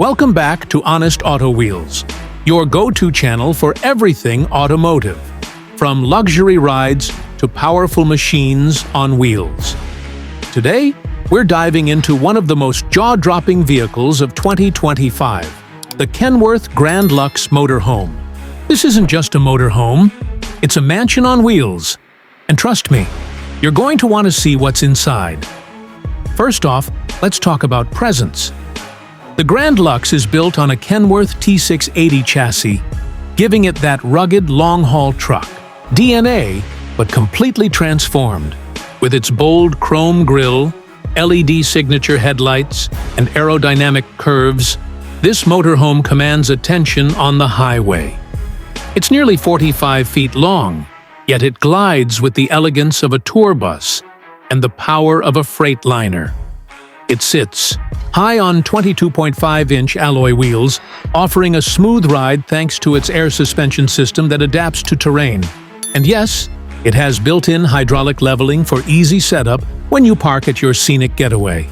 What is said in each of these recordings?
Welcome back to Honest Auto Wheels, your go-to channel for everything automotive, from luxury rides to powerful machines on wheels. Today, we're diving into one of the most jaw-dropping vehicles of 2025, the Kenworth GrandLuxe Motorhome. This isn't just a motorhome, it's a mansion on wheels. And trust me, you're going to want to see what's inside. First off, let's talk about presence. The GrandLuxe is built on a Kenworth T680 chassis, giving it that rugged, long-haul truck DNA, but completely transformed. With its bold chrome grille, LED signature headlights, and aerodynamic curves, this motorhome commands attention on the highway. It's nearly 45 feet long, yet it glides with the elegance of a tour bus and the power of a freight liner. It sits high on 22.5-inch alloy wheels, offering a smooth ride thanks to its air suspension system that adapts to terrain. And yes, it has built-in hydraulic leveling for easy setup when you park at your scenic getaway.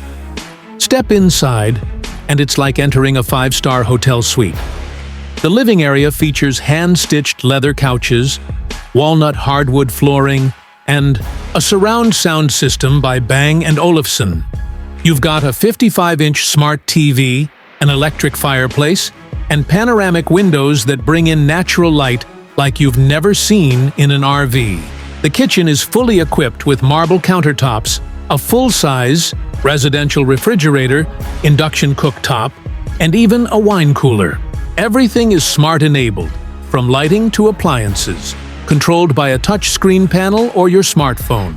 Step inside, and it's like entering a five-star hotel suite. The living area features hand-stitched leather couches, walnut hardwood flooring, and a surround sound system by Bang & Olufsen. You've got a 55-inch smart TV, an electric fireplace, and panoramic windows that bring in natural light like you've never seen in an RV. The kitchen is fully equipped with marble countertops, a full-size residential refrigerator, induction cooktop, and even a wine cooler. Everything is smart-enabled, from lighting to appliances, controlled by a touchscreen panel or your smartphone.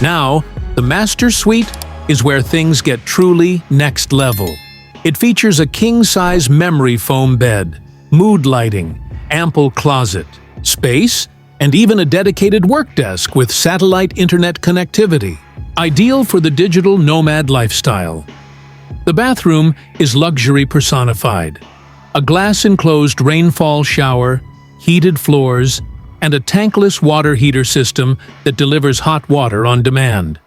Now, the master suite is where things get truly next level. It features a king-size memory foam bed, mood lighting, ample closet, space, and even a dedicated work desk with satellite internet connectivity, ideal for the digital nomad lifestyle. The bathroom is luxury personified. A glass-enclosed rainfall shower, heated floors, and a tankless water heater system that delivers hot water on demand.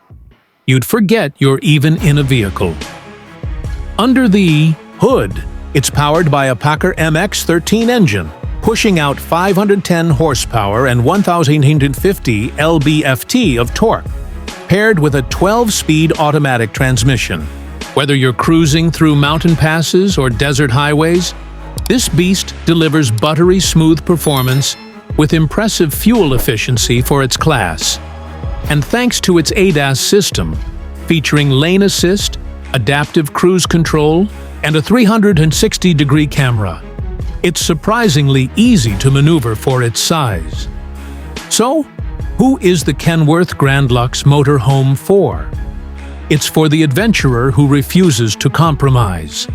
You'd forget you're even in a vehicle. Under the hood, it's powered by a Packer MX-13 engine, pushing out 510 horsepower and 1,850 lb-ft of torque, paired with a 12-speed automatic transmission. Whether you're cruising through mountain passes or desert highways, this beast delivers buttery smooth performance with impressive fuel efficiency for its class. And thanks to its ADAS system, featuring lane assist, adaptive cruise control, and a 360-degree camera, it's surprisingly easy to maneuver for its size. So, who is the Kenworth GrandLuxe Motorhome for? It's for the adventurer who refuses to compromise.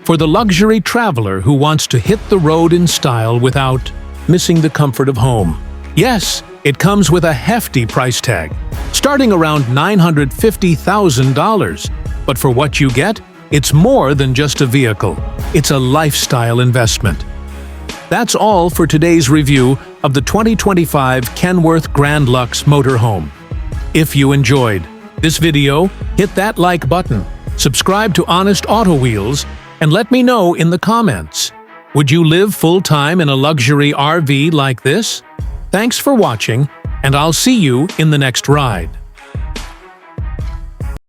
For the luxury traveler who wants to hit the road in style without missing the comfort of home. Yes, it comes with a hefty price tag, starting around $950,000. But for what you get, it's more than just a vehicle. It's a lifestyle investment. That's all for today's review of the 2025 Kenworth GrandLuxe Motorhome. If you enjoyed this video, hit that like button, subscribe to Honest Auto Wheels, and let me know in the comments. Would you live full-time in a luxury RV like this? Thanks for watching, and I'll see you in the next ride.